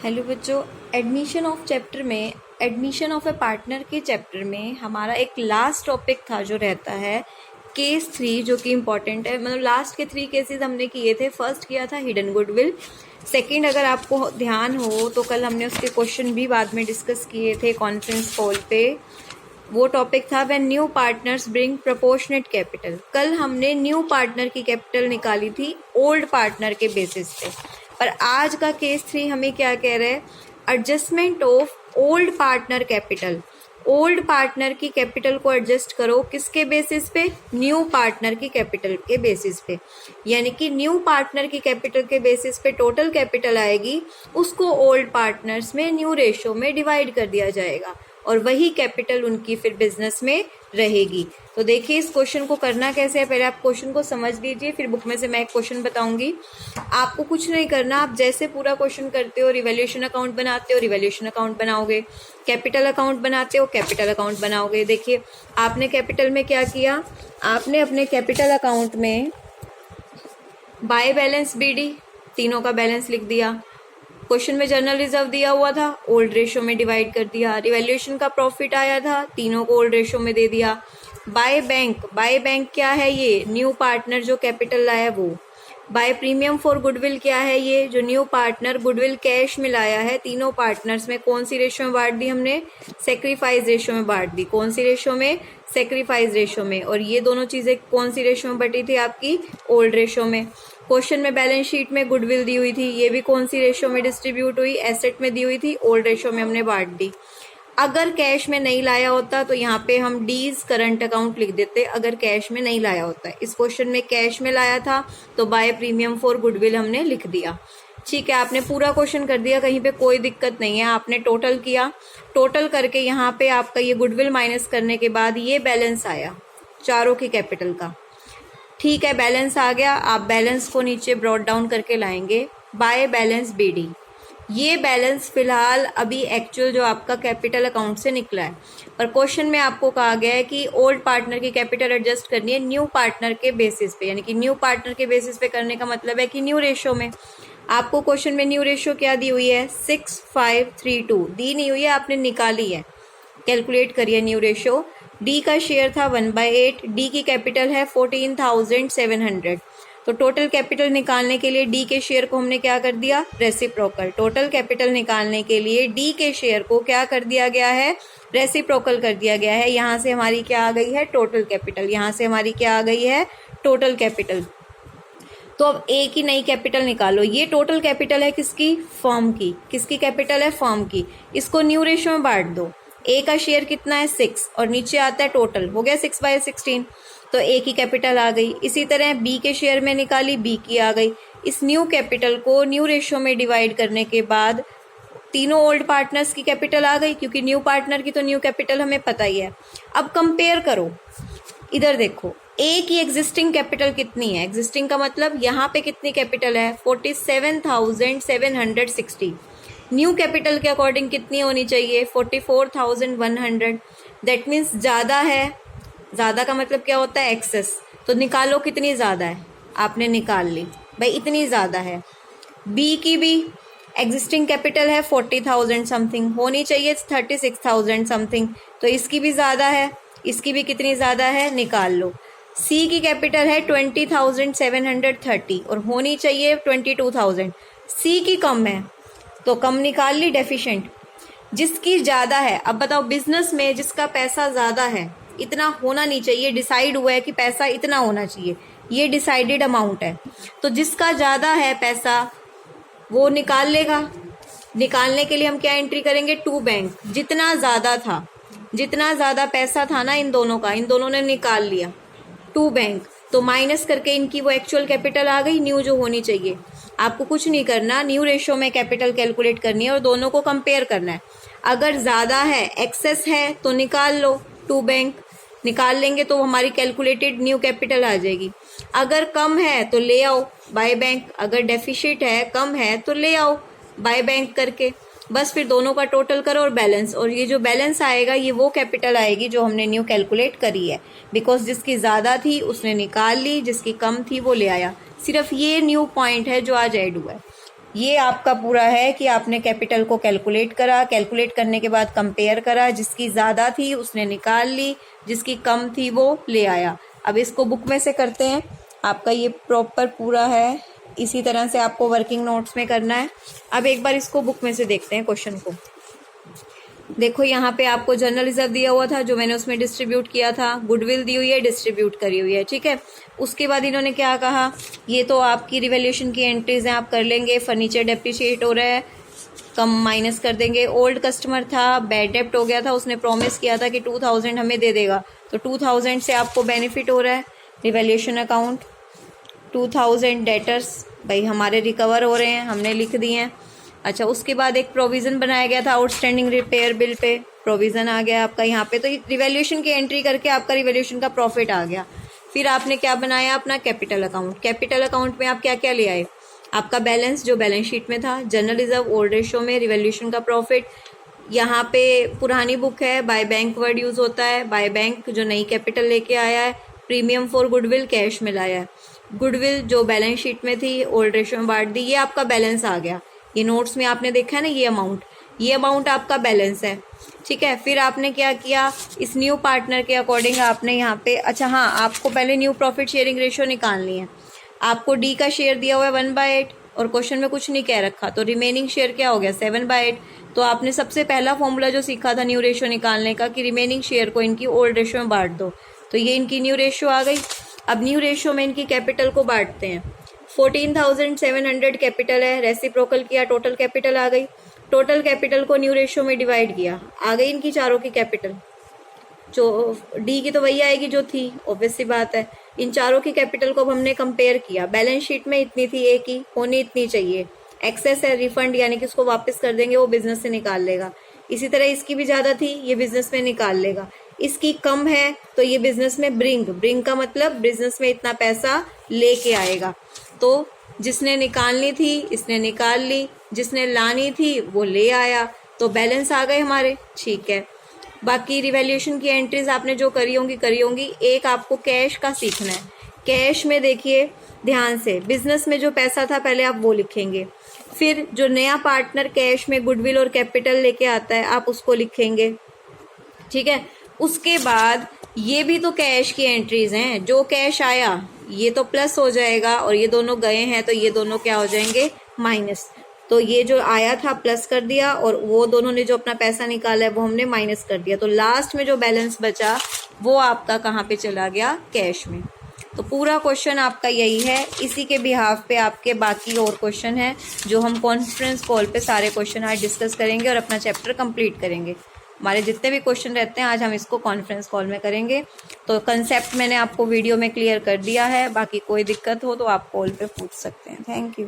Hello बच्चों, admission of A partner के chapter में हमारा एक लास्ट टॉपिक था जो रहता है केस 3, जो कि इम्पॉर्टेंट है। मतलब लास्ट के 3 केसेस हमने किए थे। फर्स्ट किया था हिडन गुडविल। सेकंड, अगर आपको ध्यान हो तो कल हमने उसके क्वेश्चन भी बाद में डिस्कस किए थे कॉन्फ्रेंस कॉल पे। वो टॉपिक था when new partners bring proportionate capital. कल हमने न्यू पार्टनर की कैपिटल निकाली थी ओल्ड पार्टनर के बेसिस पे। पर आज का केस 3 हमें क्या कह रहे हैं? Adjustment of old partner capital. Old partner की कैपिटल को एडजस्ट करो किसके बेसिस पे? न्यू पार्टनर की कैपिटल के बेसिस पे। यानी कि न्यू पार्टनर की कैपिटल के बेसिस पे टोटल कैपिटल आएगी, उसको ओल्ड पार्टनर्स में न्यू रेशो में डिवाइड कर दिया जाएगा और वही कैपिटल उनकी फिर बिजनेस में रहेगी। तो देखिए इस क्वेश्चन को करना कैसे है। पहले आप क्वेश्चन को समझ लीजिए, फिर बुक में से मैं एक क्वेश्चन बताऊंगी। आपको कुछ नहीं करना, आप जैसे पूरा क्वेश्चन करते हो, रिवैल्यूएशन अकाउंट बनाते हो, रिवैल्यूएशन अकाउंट बनाओगे, कैपिटल अकाउंट बनाते हो, कैपिटल अकाउंट बनाओगे। देखिए आपने कैपिटल में क्या किया, आपने अपने कैपिटल अकाउंट में बाय बैलेंस बीडी तीनों का बैलेंस लिख दिया। क्वेश्चन में जनरल रिजर्व दिया हुआ था, ओल्ड रेशो में डिवाइड कर दिया। रिवैल्यूएशन का प्रॉफिट आया था, तीनों को ओल्ड रेशो में दे दिया। बाय बैंक क्या है? ये न्यू पार्टनर जो कैपिटल लाया वो। बाय प्रीमियम फॉर गुडविल क्या है? ये जो न्यू पार्टनर गुडविल कैश में लाया है। तीनों पार्टनर्स में कौन सी रेशो में बांट दी हमने? सेक्रीफाइस रेशो में बांट दी। कौन सी रेशो में? सेक्रीफाइस रेशो में। और ये दोनों चीजें कौन सी रेशो में बटी थी आपकी? ओल्ड रेशो में। क्वेश्चन में बैलेंस शीट में गुडविल दी हुई थी, ये भी कौन सी रेशो में डिस्ट्रीब्यूट हुई? एसेट में दी हुई थी, ओल्ड रेशो में हमने बांट दी। अगर कैश में नहीं लाया होता तो यहाँ पे हम डीज करंट अकाउंट लिख देते, अगर कैश में नहीं लाया होता। इस क्वेश्चन में कैश में लाया था तो बाय प्रीमियम फॉर गुडविल हमने लिख दिया। ठीक है, आपने पूरा क्वेश्चन कर दिया, कहीं पे कोई दिक्कत नहीं है। आपने टोटल किया, टोटल करके यहाँ पे आपका ये गुडविल माइनस करने के बाद ये बैलेंस आया चारों की कैपिटल का। ठीक है, बैलेंस आ गया। आप बैलेंस को नीचे ब्रॉट डाउन करके लाएंगे बाय बैलेंस बीडी। ये बैलेंस फिलहाल अभी एक्चुअल जो आपका कैपिटल अकाउंट से निकला है, पर क्वेश्चन में आपको कहा गया है कि ओल्ड पार्टनर की कैपिटल एडजस्ट करनी है न्यू पार्टनर के बेसिस पे। यानी कि न्यू पार्टनर के बेसिस पे करने का मतलब है कि न्यू रेशो में। आपको क्वेश्चन में न्यू रेशो क्या दी हुई है? 6532 दी नहीं हुई है, आपने निकाली है। कैलकुलेट करिए न्यू रेशो। डी का शेयर था 1/8, डी की कैपिटल है 14,700। तो टोटल कैपिटल निकालने के लिए डी के शेयर को हमने क्या कर दिया? रेसिप्रोकल। टोटल कैपिटल निकालने के लिए डी के शेयर को क्या कर दिया गया है? रेसिप्रोकल कर दिया गया है। यहाँ से हमारी क्या आ गई है? Total capital. यहाँ से हमारी क्या आ गई है? Total capital. तो अब ए की नई कैपिटल निकालो। ये टोटल कैपिटल है किसकी? फर्म की। किसकी कैपिटल है? फर्म की। इसको न्यू रेशो में बांट दो। ए का शेयर कितना है? 6 और नीचे आता है टोटल, हो गया 6/16। तो ए की कैपिटल आ गई। इसी तरह बी के शेयर में निकाली, बी की आ गई। इस न्यू कैपिटल को न्यू रेशो में डिवाइड करने के बाद तीनों ओल्ड पार्टनर्स की कैपिटल आ गई, क्योंकि न्यू पार्टनर की तो न्यू कैपिटल हमें पता ही है। अब कंपेयर करो, इधर देखो ए की एग्जिस्टिंग कैपिटल कितनी है? एग्जिस्टिंग का मतलब यहाँ पे कितनी कैपिटल है? 47,760। न्यू कैपिटल के अकॉर्डिंग कितनी होनी चाहिए? 44,100। दैट मीन्स ज़्यादा है। ज़्यादा का मतलब क्या होता है? एक्सेस। तो निकालो कितनी ज़्यादा है। आपने निकाल ली भाई, इतनी ज़्यादा है। बी की भी एग्जिस्टिंग कैपिटल है 40,000 समथिंग, होनी चाहिए 36,000 समथिंग, तो इसकी भी ज़्यादा है। इसकी भी कितनी ज़्यादा है? निकाल लो। सी की कैपिटल है 20,730 और होनी चाहिए 22,000। सी की कम है तो कम निकाल ली, डेफिशिएंट। जिसकी ज़्यादा है, अब बताओ बिजनेस में जिसका पैसा ज़्यादा है, इतना होना नहीं चाहिए। डिसाइड हुआ है कि पैसा इतना होना चाहिए, ये डिसाइडेड अमाउंट है। तो जिसका ज़्यादा है पैसा वो निकाल लेगा। निकालने के लिए हम क्या एंट्री करेंगे? To bank. जितना ज़्यादा था, जितना ज़्यादा पैसा था ना इन दोनों का, इन दोनों ने निकाल लिया। टू बैंक तो माइनस करके इनकी वो एक्चुअल कैपिटल आ गई, न्यू जो होनी चाहिए। आपको कुछ नहीं करना, न्यू रेशो में कैपिटल कैलकुलेट करनी है और दोनों को कंपेयर करना है। अगर ज़्यादा है, एक्सेस है, तो निकाल लो। टू बैंक निकाल लेंगे तो हमारी कैलकुलेटेड न्यू कैपिटल आ जाएगी। अगर कम है तो ले आओ बाय बैंक, अगर डेफिशिट है, कम है, तो ले आओ बाय बैंक करके। बस फिर दोनों का टोटल करो और बैलेंस, और ये जो बैलेंस आएगा ये वो कैपिटल आएगी जो हमने न्यू कैलकुलेट करी है। बिकॉज जिसकी ज़्यादा थी उसने निकाल ली, जिसकी कम थी वो ले आया। सिर्फ ये न्यू पॉइंट है जो आज ऐड हुआ है। ये आपका पूरा है कि आपने कैपिटल को कैलकुलेट करा, कैलकुलेट करने के बाद कंपेयर करा, जिसकी ज़्यादा थी उसने निकाल ली, जिसकी कम थी वो ले आया। अब इसको बुक में से करते हैं, आपका ये प्रॉपर पूरा है, इसी तरह से आपको वर्किंग नोट्स में करना है। अब एक बार इसको बुक में से देखते हैं क्वेश्चन को। देखो यहाँ पे आपको जनरल रिजर्व दिया हुआ था जो मैंने उसमें डिस्ट्रीब्यूट किया था, गुडविल दी हुई है, डिस्ट्रीब्यूट करी हुई है, ठीक है। उसके बाद इन्होंने क्या कहा, ये तो आपकी रिवैल्यूएशन की एंट्रीज हैं, आप कर लेंगे। फर्नीचर डेप्रिशिएट हो रहा है, कम माइनस कर देंगे। ओल्ड कस्टमर था, बैड डेप्ट हो गया था, उसने प्रॉमिस किया था कि 2000 हमें दे देगा, तो 2000 से आपको बेनिफिट हो रहा है। रिवैल्यूएशन अकाउंट 2000 डेटर्स, भाई हमारे रिकवर हो रहे हैं, हमने लिख दिए हैं। अच्छा, उसके बाद एक प्रोविज़न बनाया गया था outstanding repair bill pay, provision आ गया आपका यहाँ पे। तो रिवैल्यूएशन की एंट्री करके आपका रिवैल्यूएशन का प्रॉफिट आ गया। फिर आपने क्या बनाया, अपना कैपिटल अकाउंट। कैपिटल अकाउंट में आप क्या क्या ले आए, आपका बैलेंस जो बैलेंस शीट में था, जनरल रिजर्व ओल्ड रेशो में, रिवैल्यूएशन का प्रॉफिट। यहाँ पे पुरानी बुक है, बाय बैंक वर्ड यूज़ होता है, बाय बैंक जो नई कैपिटल लेके आया है। प्रीमियम फॉर गुडविल कैश में लाया है। गुडविल जो बैलेंस शीट में थी ओल्ड रेशो में बांट दी, ये आपका बैलेंस आ गया। ये नोट्स में आपने देखा है ना, ये अमाउंट आपका बैलेंस है, ठीक है। फिर आपने क्या किया, इस न्यू पार्टनर के अकॉर्डिंग आपने यहाँ पे, अच्छा हाँ, आपको पहले न्यू प्रॉफिट शेयरिंग रेशियो निकालनी है। आपको डी का शेयर दिया हुआ है 1/8 और क्वेश्चन में कुछ नहीं कह रखा, तो रिमेनिंग शेयर क्या हो गया 7/8। तो आपने सबसे पहला फॉर्मूला जो सीखा था न्यू रेशियो निकालने का कि रिमेनिंग शेयर को इनकी ओल्ड रेशियो में बांट दो, तो ये इनकी न्यू रेशियो आ गई। अब न्यू रेशियो में इनकी कैपिटल को बांटते हैं। 14,700 कैपिटल है, रेसिप्रोकल किया, टोटल कैपिटल आ गई। टोटल कैपिटल को न्यू रेशियो में डिवाइड किया, आ गई इनकी चारों की कैपिटल। जो डी की तो वही आएगी जो थी, ऑब्वियस सी बात है। इन चारों की कैपिटल को अब हमने कंपेयर किया, बैलेंस शीट में इतनी थी, ए की होनी इतनी चाहिए, एक्सेस है, रिफंड यानी कि उसको वापस कर देंगे, वो बिजनेस से निकाल लेगा। इसी तरह इसकी भी ज्यादा थी, ये बिजनेस में निकाल लेगा। इसकी कम है तो ये बिजनेस में ब्रिंग का मतलब बिजनेस में इतना पैसा लेके आएगा। तो जिसने निकालनी थी इसने निकाल ली, जिसने लानी थी वो ले आया, तो बैलेंस आ गए हमारे, ठीक है। बाकी रिवैल्यूएशन की एंट्रीज आपने जो करी होंगी। एक आपको कैश का सीखना है। कैश में देखिए ध्यान से, बिजनेस में जो पैसा था पहले आप वो लिखेंगे, फिर जो नया पार्टनर कैश में गुडविल और कैपिटल लेके आता है आप उसको लिखेंगे, ठीक है। उसके बाद ये भी तो कैश की एंट्रीज हैं, जो कैश आया ये तो प्लस हो जाएगा और ये दोनों गए हैं तो ये दोनों क्या हो जाएंगे, माइनस। तो ये जो आया था प्लस कर दिया और वो दोनों ने जो अपना पैसा निकाला है वो हमने माइनस कर दिया। तो लास्ट में जो बैलेंस बचा वो आपका कहाँ पे चला गया, कैश में। तो पूरा क्वेश्चन आपका यही है। इसी के बिहाफ पे आपके बाकी और क्वेश्चन हैं जो हम कॉन्फ्रेंस कॉल पे सारे क्वेश्चन आज डिस्कस करेंगे और अपना चैप्टर कंप्लीट करेंगे। हमारे जितने भी क्वेश्चन रहते हैं आज हम इसको कॉन्फ्रेंस कॉल में करेंगे। तो कंसेप्ट मैंने आपको वीडियो में क्लियर कर दिया है, बाकी कोई दिक्कत हो तो आप कॉल पे पूछ सकते हैं। Thank you.